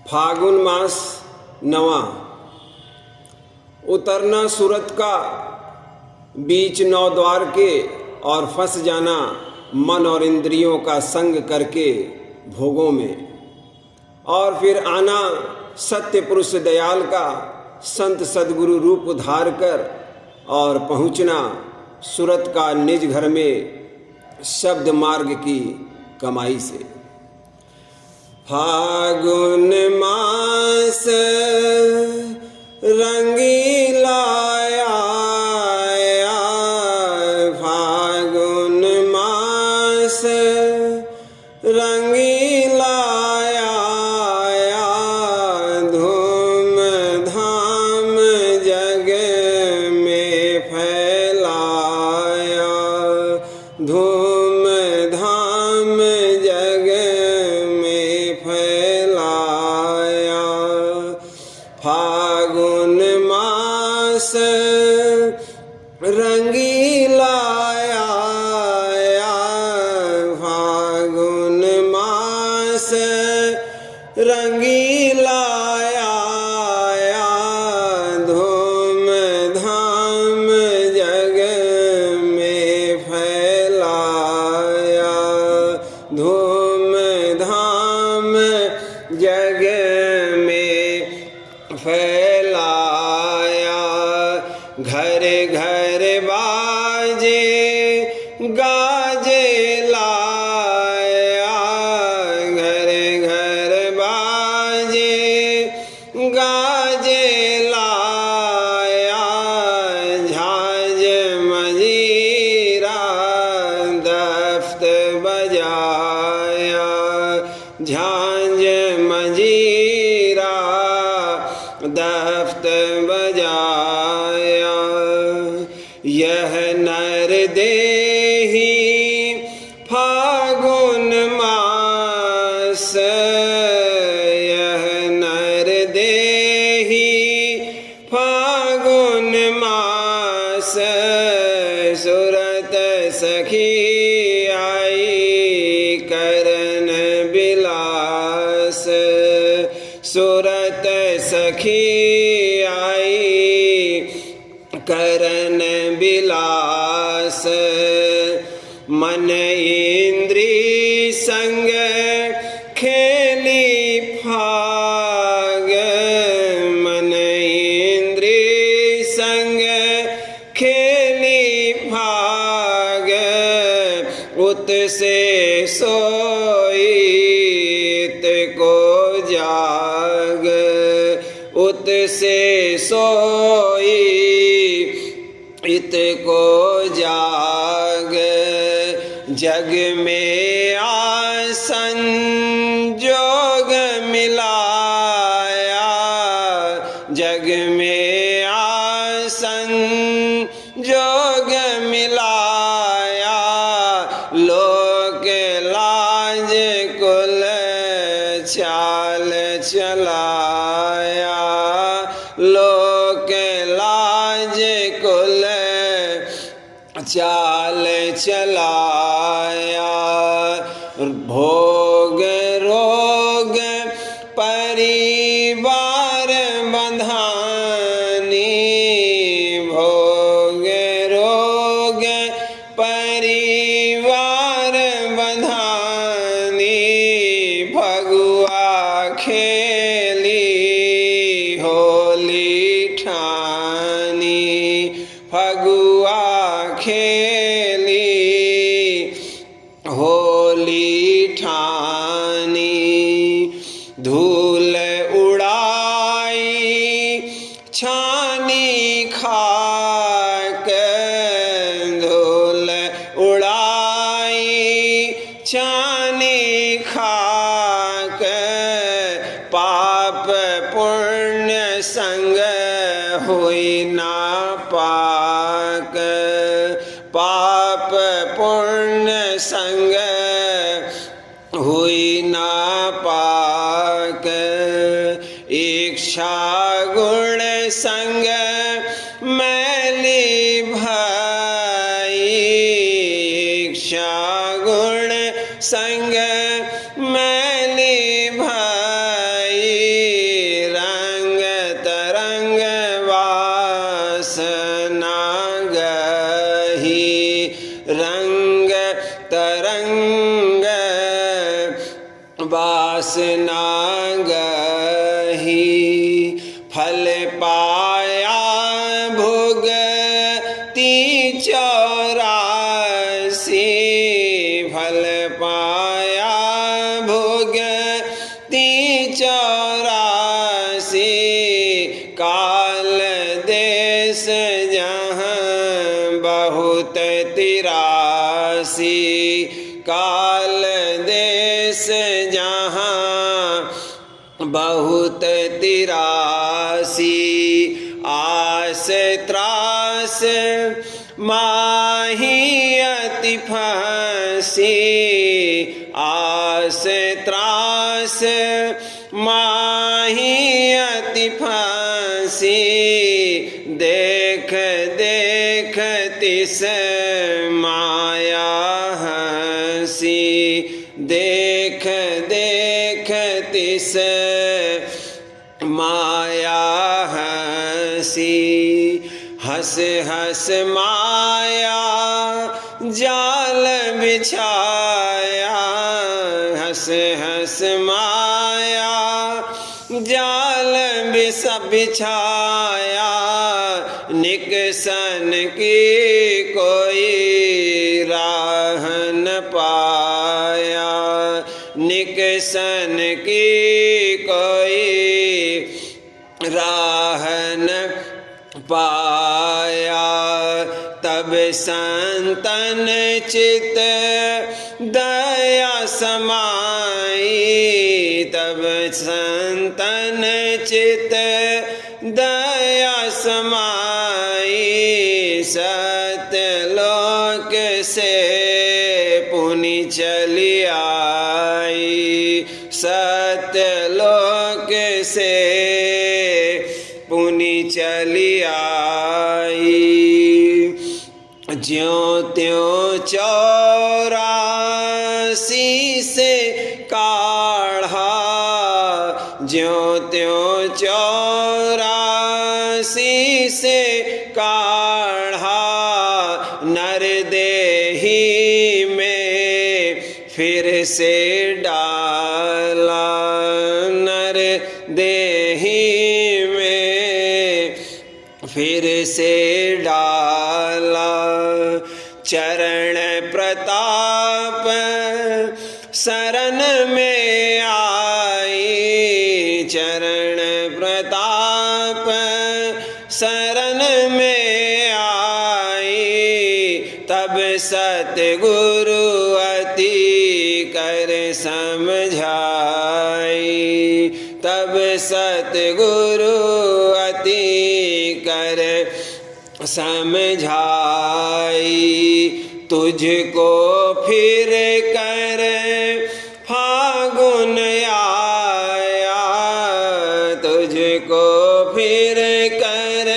फागुन मास 9वां। उतरना सूरत का बीच नौ द्वार के और फंस जाना मन और इंद्रियों का संग करके भोगों में, और फिर आना सत्य पुरुष दयाल का संत सदगुरु रूप धार कर और पहुँचना सूरत का निज घर में शब्द मार्ग की कमाई से। फागुन मास रंगीला आया, फागुन मास रंगीला आया, धूम धाम जग में फैलाया, धूम धाम जग में फैलाया। फागुन मास रंगीला आया, फागुन मास रंगीला आया, धूम धाम जग में फैलाया, धूम धाम जग में फैलाया। घर घर बाजे गाजे लाया, घर घर बाजे गाजे लाया, झांझ मजीरा दफ्त बजाया, झांझ मजीरा दफ्त बजाया। यह नर देही फागुन मास, यह नर देही फागुन मास, सूरत सखी आई करन बिलास, सूरत सखी आई करन बिलास। मन इंद्री संग खेली फाग, मन इंद्री संग खेली फाग, उत से सोई इत को जाग, उत से सोई इत को जाग। जग में आसन जोग मिलाया, जग में आसन जोग मिलाया, लोक लाज कुल चाल चलाया, लोक लाज कुल चाल चलाया। भोग रोग परिवार बंधानी, भोग रोग परिवार बंधानी, फगुआ खेली होली ठानी, फगुआ खेली होली ठानी। धूल उड़ाई छानी खाक, धूल उड़ाई छानी खाक, पाप पुण्य संग हुई ना पाक, पाप पुण्य संग हुई ना पाक। इच्छा गुण संग मैली भाई, इच्छा गुण संग मैली भाई, रंग तरंग वासना गही। फल पाया भुगति 84, फल पाया भुगति 84। काल देश जहाँ बहुत 83, काल देश जहाँ बहुत 83। आस त्रास माही अति फांसी, आस त्रास माही अति फांसी। देख देख तिस माया हंसी, देख देख तिस माया हंसी। हंस हंस माया जाल बिछाया, हंस हंस माया जाल बिछाया। निकसन की कोई राह न पाया, निकसन की कोई राह न पाया। तब संतन चित दया समाई, तब संतन चित दया समाई। सत्यलोक से पुनि चली आई, सत्यलोक से पुनि चली आई। ज्यों त्यों 84 से काढ़ा, ज्यों त्यों 84 से काढ़ा। नर देही में फिर से डाला, नर देही में फिर से डाला। चरण प्रताप शरण में आई, चरण प्रताप शरण में आई। तब सतगुरु अति कर समझाई, तब सतगुरु अति कर समझाई। तुझको फिर कर फागुन आया, तुझको फिर कर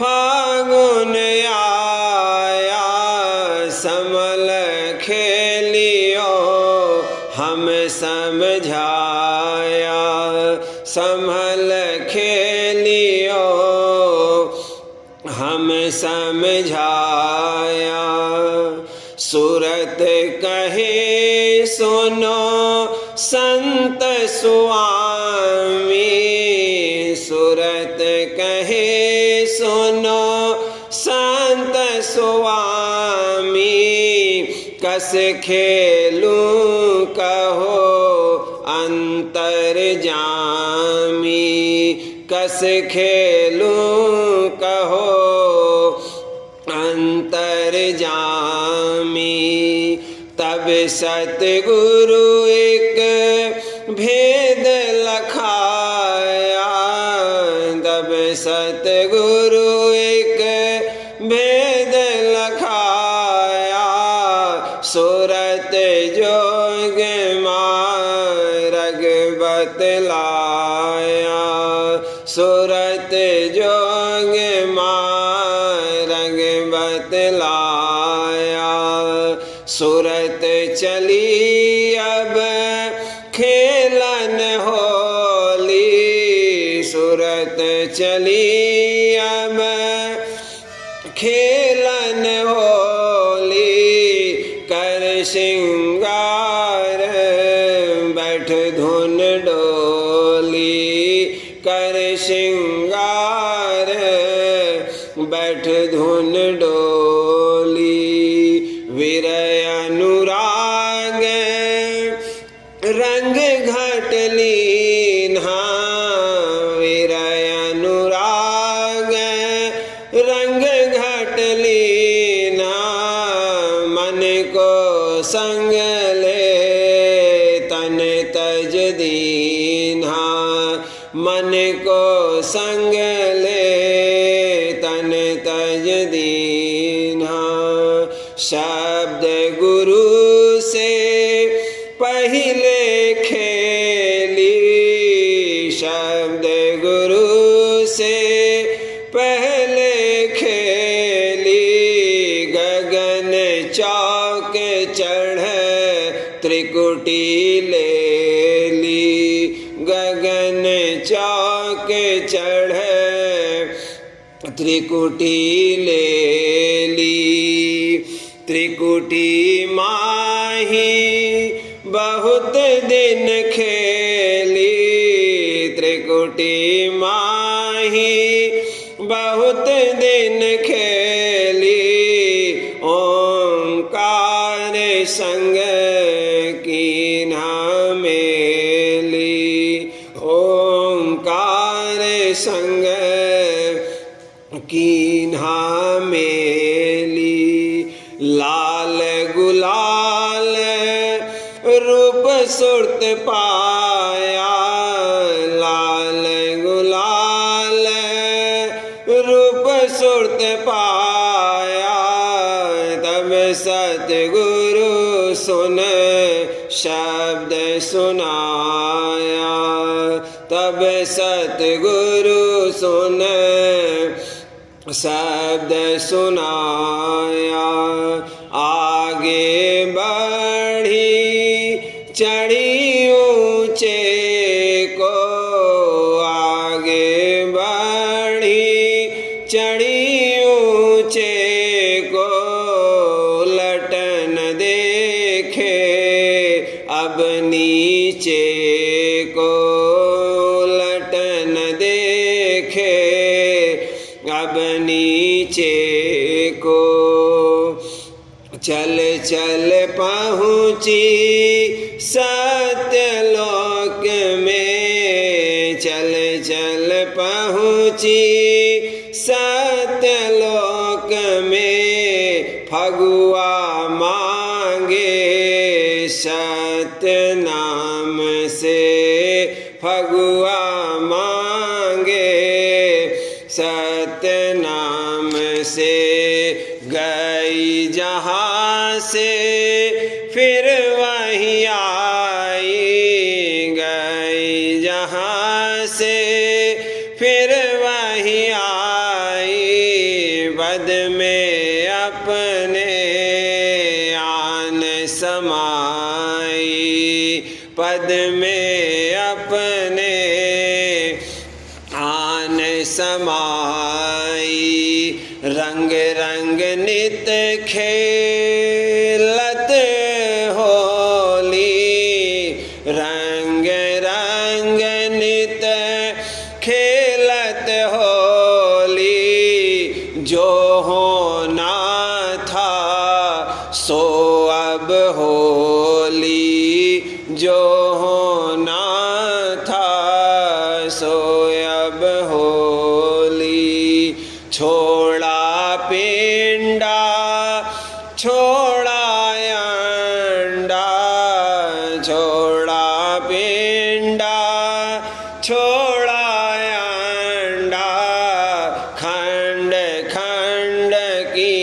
फागुन आया। समल खेलियो हम समझाया, संभल खेलियो हम समझाया। सूरत कहे सुनो संत स्वामी, सूरत कहे सुनो संत स्वामी। कस खेलूं कहो अंतर जामी, कस खेलूं कहो अंतर जामी। तब सतगुरु एक भेद लखाया, तब सतगुरु एक भेद लखाया। सूरत जोग मार्ग बतलाया, सूरत जोग मार्ग बतलाया। सूरत चली अब खेलन होली, सूरत चली अब खेलन होली। श्रृंगार, बैठ धुन डोली कर श्रृंगार, बैठ धुन डोली। विरह अनुराग रंग घट लीन्हा, विरह अनुराग रंग घट लीन्हा। मन को संग ले तन तज दीन्हा, मन को संग ले तन तज दीन्हा। शब्द गुरु से पहले खेली, शब्द गुरु से पहले खेली। गगन चौक चढ़ त्रिकुटी ले ली, गगन चौक चढ़ त्रिकुटी ले ली। त्रिकुटी माही बहुत दिन खेली, त्रिकुटी माही बहुत दिन खेली। ओंकार संग कीन्हा मेली, ओंकार संग कीन्हा मेली। लाल गुलाल रूप सुरत पाया, लाल गुलाल रूप सुरत पाया। तब सतगुरु सुन शब्द सुनाया, तब सतगुरु सुन शब्द सुनाया। आगे बढ़ी चढ़ी ऊंचे को, आगे बढ़ी चढ़ी ऊंचे को। लटन देखे अब नीचे को, लटन देखे अब नीचे को। चल चल पहुँची सत्यलोक में, चल चल पहुँची सत्यलोक में। फगुआ मांगे सत्य नाम से, फगुआ मांगे सत्य नाम से। गई जहाँ से फिर वहीं आई, गई जहाँ से फिर वहीं आई। बद में अपने आन समाई, पद में अपने आन समाई। रंग रंग नित खेलत होली, रंग रंग नित खेलत होली। जो होना था सो अब होली, जो होना था सो अब होली। छोड़ा पिंडा छोड़ा अंडा, छोड़ा पिंडा छोड़ा अंडा। खंड खंड की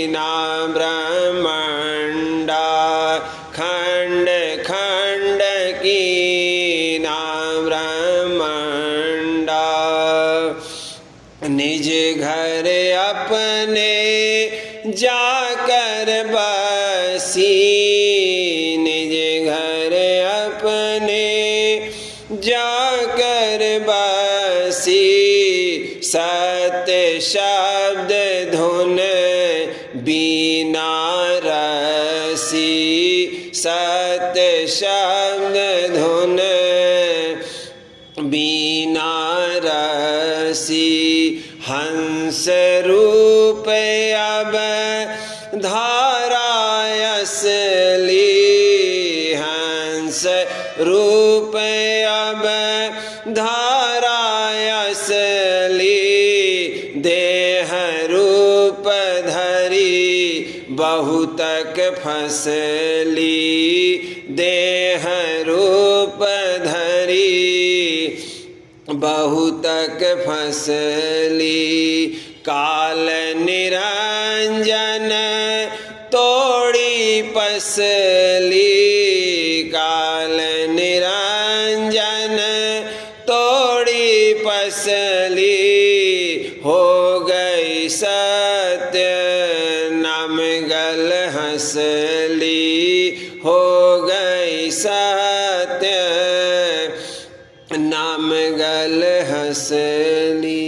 ना ब्रह्मंडा, खंड खंड की ना ब्रह्मंडा। निज घर अपने जाकर बसी, निज घर अपने जाकर बसी। सत्य शब्द धुन बीना रसी, सत्य शब्द धुन बीना रसी हंस रूप अब धारायसली हंस रूप अब धारायसली देह रूप धरी बहुतक फसली देह रूप धरी बहुतक फसली काल निरंजन तोड़ी पसली काल निरंजन तोड़ी पसली हो गई सत्य नाम गल हंसली हो गई सत्य नाम गल हंसली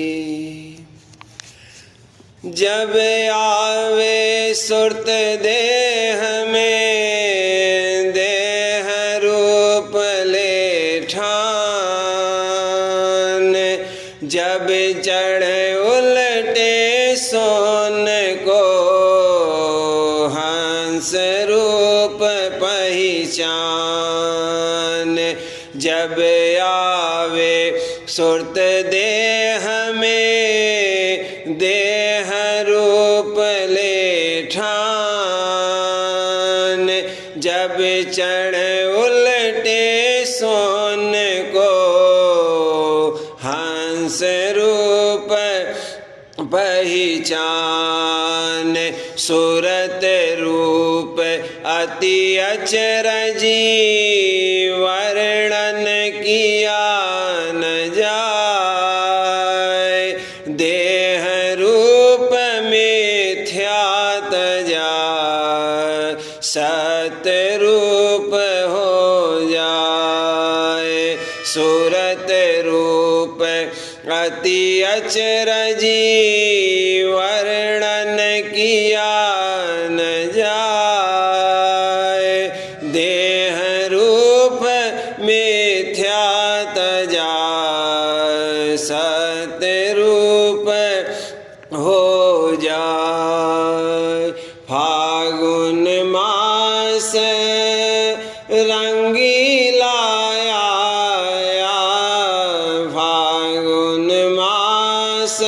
जब आवे सुरत देह में देह रूप ले ठान जब चढ़े उल्टे सोन को हंस रूप पहचान जब आवे सुरत देह में देह रूप ले ठान जब चढ़ उल्टे सोन को हंस रूप पहचान सूरत रूप अति अचरजी वर्णन किया न जाए देह रूप मिथ्यात जाए सत्य रूप हो जाए सूरत रूप अति अचरजी वर्णन किया न जाए देह रूप मिथ्यात जाए सत्य रूप हो जाए फागुन मास रंगीला आया फागुन मास